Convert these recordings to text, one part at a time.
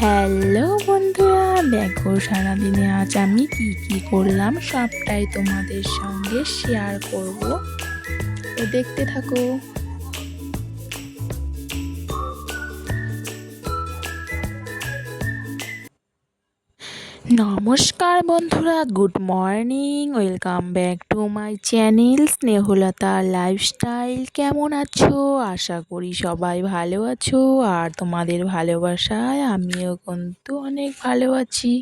Hello বন্ধুরা, দেখো সারাদিনে আজ আমি কি করলাম সবটাই তোমাদের সঙ্গে শেয়ার করব। তো দেখতে থাকো। নমস্কার বন্ধুরা, good morning, welcome back to my channel Snehalata lifestyle. কেমন আছো? আশা করি সবাই ভালো আছো, আর তোমাদের ভালোবাসায় আমিও কিন্তু অনেক ভালো আছি।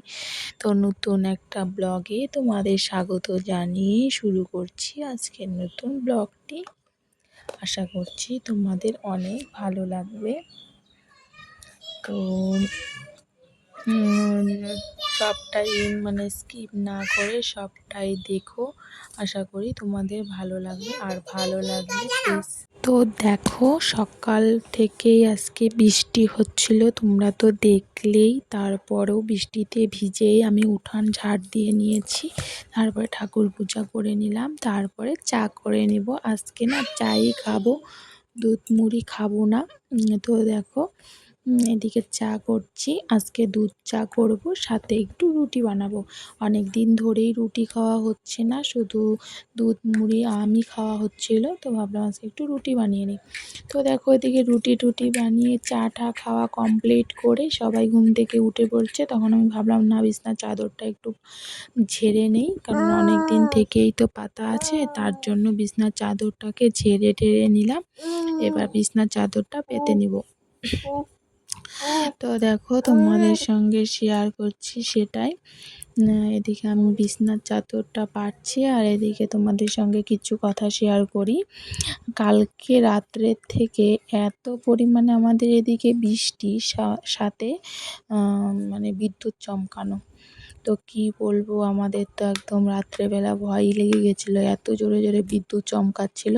তো নতুন একটা ব্লগে তোমাদের স্বাগত জানিয়ে শুরু করছি আজকের নতুন ব্লগটি। আশা করছি তোমাদের অনেক ভালো লাগবে। তো সবটাই স্কিপ না করে সবটাই দেখো। আশা করি তোমাদের ভালো লাগবে, আর ভালো লাগবে প্লিজ। তো দেখো, সকাল থেকেই আজকে বৃষ্টি হচ্ছিল, তোমরা তো দেখলেই। তারপরেও বৃষ্টিতে ভিজেই আমি উঠান ঝাড় দিয়ে নিয়েছি, তারপরে ঠাকুর পূজা করে নিলাম, তারপরে চা করে নেব। আজকে না চাই খাবো, দুধ মুড়ি খাবো না। তো দেখো, এদিকে চা করছি, আজকে দুধ চা করব, সাথে একটু রুটি বানাবো। অনেক দিন ধরেই রুটি খাওয়া হচ্ছে না, শুধু দুধ মুড়ি আমি খাওয়া হচ্ছিল, তো ভাবলাম আজকে একটু রুটি বানিয়ে নিই। তো দেখো, এদিকে রুটি বানিয়ে চা টা খাওয়া কমপ্লিট করে সবাই ঘুম থেকে উঠে পড়ছে। তখন আমি ভাবলাম না, বিছনার চাদরটা একটু ঝেড়ে নেই, কারণ অনেক দিন থেকেই তো পাতা আছে, তার জন্য বিছনার চাদরটাকে ঝেড়ে টেড়ে নিলাম। এবার বিছনার চাদরটা পেতে নিব। তো দেখো, তোমাদের সঙ্গে শেয়ার করছি সেটাই। এদিকে আমি বিছনার চাদরটা পাচ্ছি, আর এদিকে তোমাদের সঙ্গে কিছু কথা শেয়ার করি। কালকে রাত্রের থেকে এত পরিমাণে আমাদের এদিকে বৃষ্টি, সাথে বিদ্যুৎ চমকানো। তো কি বলবো, আমাদের তো একদম রাত্রেবেলা ভয়ই লেগে গেছিলো, এত জোরে জোরে বিদ্যুৎ চমকাচ্ছিল।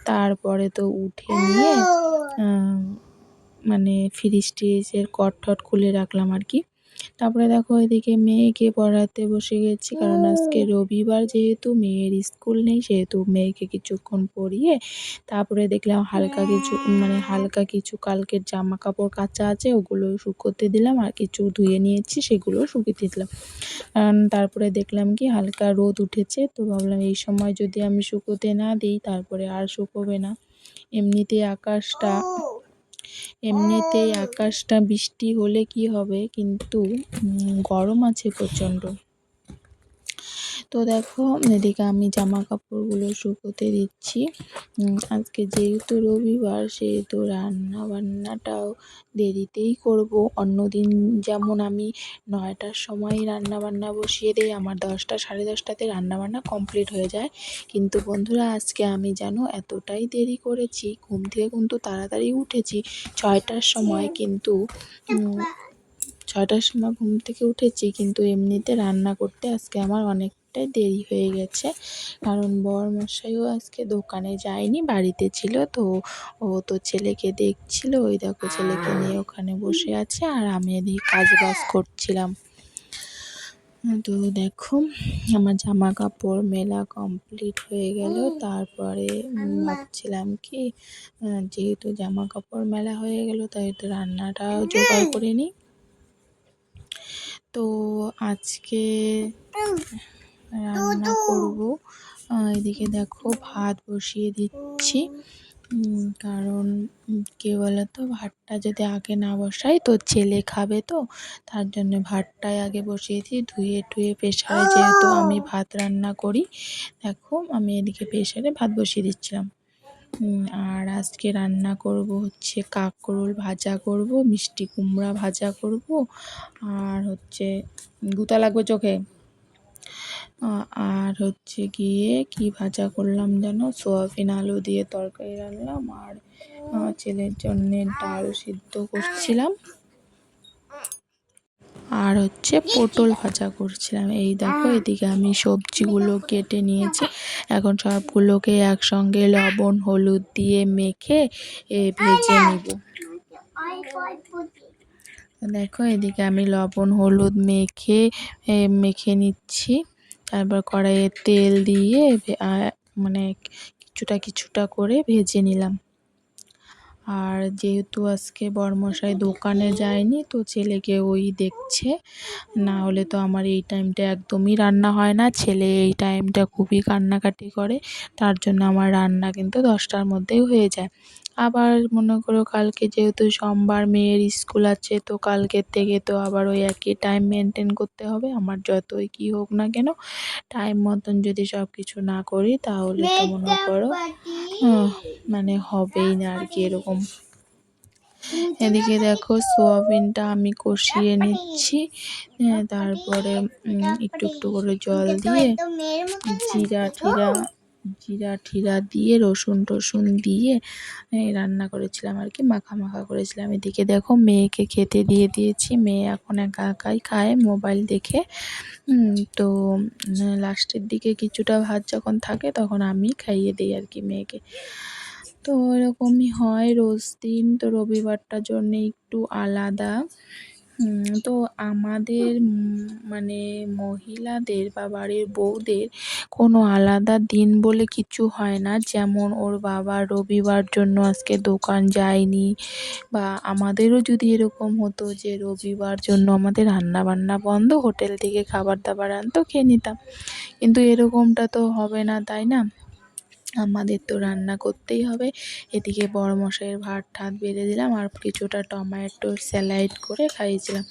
তারপরে তো উঠে নিয়ে ফ্রিজ ট্রিজের কট টট খুলে রাখলাম আর কি। তারপরে দেখো, এদিকে মেয়েকে পড়াতে বসে গেছি, কারণ আজকে রবিবার, যেহেতু মেয়ের স্কুল নেই, সেহেতু মেয়েকে কিছুক্ষণ পড়িয়ে তারপরে দেখলাম হালকা কিছু কালকের জামা কাপড় কাচা আছে, ওগুলো শুকোতে দিলাম, আর কিছু ধুয়ে নিয়েছি সেগুলো শুকিয়ে দিলাম। তারপরে দেখলাম কি হালকা রোদ উঠেছে, তো ভাবলাম এই সময় যদি আমি শুকোতে না দিই তারপরে আর শুকোবে না। এমনিতেই আকাশটা বৃষ্টি হলে কি হবে, কিন্তু গরম আছে প্রচণ্ড। তো দেখো, এদিকে আমি জামা কাপড়গুলো শুকোতে দিচ্ছি। আজকে যেহেতু রবিবার, সেহেতু রান্না বান্নাটাও দেরিতেই করব। অন্যদিন যেমন আমি 9টার সময় রান্না বান্না বসিয়ে দিই, আমার 10টা সাড়ে 10টাতে রান্নাবান্না কমপ্লিট হয়ে যায়। কিন্তু বন্ধুরা, আজকে আমি যেন এতটাই দেরি করেছি, ঘুম থেকে কিন্তু তাড়াতাড়ি উঠেছি 6টার সময়, কিন্তু 6টার সময় ঘুম থেকে উঠেছি, কিন্তু এমনিতে রান্না করতে আজকে আমার অনেকটাই দেরি হয়ে গেছে। কারণ বরমশাইও আজকে দোকানে যায়নি, বাড়িতে ছিল। তো ও তো ছেলেকে দেখছিল, ওই দেখো ছেলেকে নিয়ে ওখানে বসে আছে, আর আমি এদিকে কাজবাজ করছিলাম। তো দেখো, আমার জামা কাপড় মেলা কমপ্লিট হয়ে গেল। তারপরে ভাবছিলাম কি, যেহেতু জামা কাপড় মেলা হয়ে গেল, তাই তো রান্নাটাও জোগাড় করে নিই। তো আজকে রান্না করব। এদিকে দেখো, ভাত বসিয়ে দিচ্ছি, কারণ কি বলতো, ভাতটা যদি আগে না বসাই তো ছেলে খাবে, তো তার জন্য ভাতটাই আগে বসিয়েছি, ধুয়ে টুয়ে প্রেসারে, যেহেতু আমি ভাত রান্না করি। দেখো, আমি এদিকে প্রেসারে ভাত বসিয়ে দিচ্ছিলাম। আর আজকে রান্না করব হচ্ছে কাঁকরোল ভাজা করব, মিষ্টি কুমড়া ভাজা করব, আর হচ্ছে গুতা লাগবে চোখে। আর হচ্ছে গিয়ে কি ভাজা করলাম যেন, সোয়াবিন আলু দিয়ে তরকারি রান্নাম, আর ছেলের জন্য ডাল সিদ্ধ করছিলাম, আর হচ্ছে পটল ভাজা করছিলাম। এই দেখো, এদিকে আমি সবজিগুলো কেটে নিয়েছি, এখন সবগুলোকে একসঙ্গে লবণ হলুদ দিয়ে মেখে ভেজে নিব। দেখো, এদিকে আমি লবণ হলুদ মেখে নিচ্ছি, তারপর কড়াইয়ে তেল দিয়ে কিছুটা করে ভেজে নিলাম। আর যেহেতু আজকে বরমশাই দোকানে যায়নি, তো ছেলেকে ওই দেখছে। না হলে তো আমার এই টাইমটা একদমই রান্না হয় না। ছেলে এই টাইমটা খুবই কান্নাকাটি করে, তার জন্য আমার রান্না কিন্তু 10টার মধ্যেই হয়ে যায়। আবার মনে করো কালকে যেহেতু সোমবার মেয়ের স্কুল আছে, তো কালকের থেকে তো আবার ওই একই টাইম মেনটেন করতে হবে। আমার যতই কী হোক না কেন, টাইম মতন যদি সব কিছু না করি তাহলে তো মনে করো মানে হবেই না আর কি এরকম। এদিকে দেখো সোয়াবিনটা আমি কষিয়ে নিচ্ছি, তারপরে একটু একটু করে জল দিয়ে জিরা ঠিরা দিয়ে রসুন টসুন দিয়ে রান্না করেছিলাম আর কি, মাখা মাখা করেছিলাম। এদিকে দেখো মেয়েকে খেতে দিয়ে দিয়েছি, মেয়ে এখন একা একাই খায় মোবাইল দেখে। তো লাস্টের দিকে কিছুটা ভাত যখন থাকে তখন আমি খাইয়ে দিই আর কি মেয়েকে। তো এরকমই হয় রোজ দিন, তো রবিবারটার জন্য একটু আলাদা। তো আমাদের মানে মহিলাদের বা বাড়ির বউদের কোনো আলাদা দিন বলে কিছু হয় না। যেমন ওর বাবা রবিবার জন্য আজকে দোকান যায়নি, বা আমাদেরও যদি এরকম হতো যে রবিবার জন্য আমাদের রান্না বান্না বন্ধ, হোটেল থেকে খাবার দাবার আনতো খেয়ে নিতাম, কিন্তু এরকমটা তো হবে না, তাই না? আমাদের তো রান্না করতেই হবে। এদিকে বড়মশাইয়ের ভাত ঠাত বেড়ে দিলাম, আর কিছুটা টমেটোর স্যালাড করে খাইয়েছিলাম।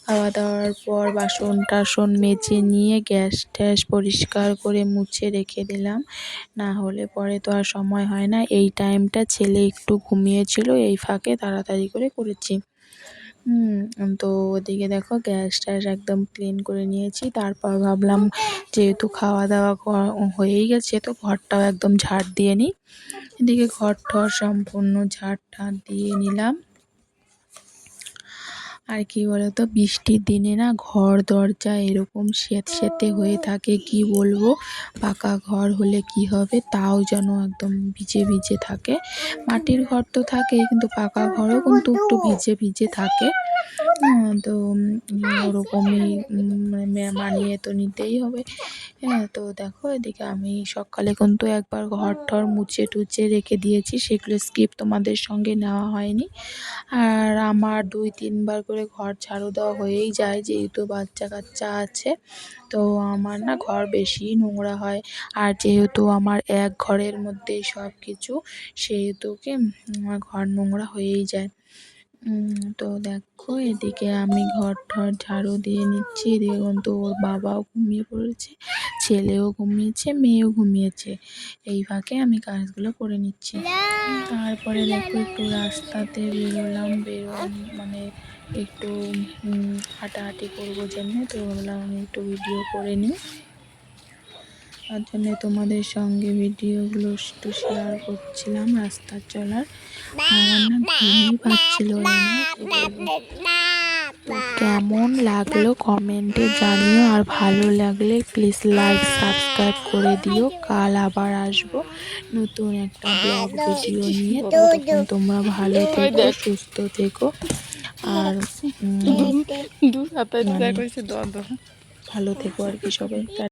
খাওয়া দাওয়ার পর বাসন টাসন মেজে নিয়ে গ্যাস ট্যাস পরিষ্কার করে মুছে রেখে দিলাম, না হলে পরে তো আর সময় হয় না। এই টাইমটা ছেলে একটু ঘুমিয়েছিল, এই ফাঁকে তাড়াতাড়ি করে করেছি। তো ওদিকে দেখো গ্যাস ট্যাস একদম ক্লিন করে নিয়েছি। তারপর ভাবলাম যেহেতু খাওয়া দাওয়া হয়েই গেছে, তো ঘরটাও একদম ঝাড় দিয়ে নিই। এদিকে ঘর ঠর সম্পূর্ণ ঝাড় ঠাড় দিয়ে নিলাম। আর কি বলতো, বৃষ্টির দিনে না ঘর দরজা এরকম স্যাঁতস্যাঁতে হয়ে থাকে, কি বলবো। পাকা ঘর হলে কি হবে, তাও যেন একদম ভিজে ভিজে থাকে। মাটির ঘর তো থাকে, কিন্তু পাকা ঘরও কিন্তু একটু ভিজে ভিজে থাকে। তো ওরকমই মানিয়ে তো নিতেই হবে। তো দেখো এদিকে আমি সকালে কিন্তু একবার ঘর টর মুছে টুচে রেখে দিয়েছি, সেগুলো স্কিপ তোমাদের সঙ্গে নেওয়া হয়নি। আর আমার 2-3 বার করে ঘর ঝাড়ু দেওয়া হয়েই যায়, যেহেতু বাচ্চা কাচ্চা আছে। তো আমার না ঘর বেশি নোংরা হয়, আর যেহেতু আমার এক ঘরের মধ্যেই সব কিছু, সেহেতুকে আমার ঘর নোংরা হয়েই যায়। তো দেখো এদিকে আমি ঘর ঠর ঝাড়ু দিয়ে নিচ্ছি। এদিকে কিন্তু ওর বাবাও ঘুমিয়ে পড়েছে, ছেলেও ঘুমিয়েছে, মেয়েও ঘুমিয়েছে। এই ফাঁকে আমি কাজগুলো করে নিচ্ছি। তারপরে দেখো একটু রাস্তাতে বেরোলাম, মানে একটু হাঁটাহাঁটি করবো জন্য, তো ভাবলাম আমি একটু ভিডিও করে নিই। তার জন্য তোমাদের সঙ্গে ভিডিওগুলো একটু শেয়ার করছিলাম রাস্তার চলার। আমার না ঘুমই পাচ্ছিল না, তো কেমন লাগলো কমেন্টে জানিও, আর ভালো লাগলে প্লিজ লাইক সাবস্ক্রাইব করে দিও। কাল আবার আসবো নতুন একটা ব্লগ ভিডিও নিয়ে। ততক্ষণ তোমরা ভালো থেকো, সুস্থ থেকো, আর ভালো থেকো আর কি সবাই।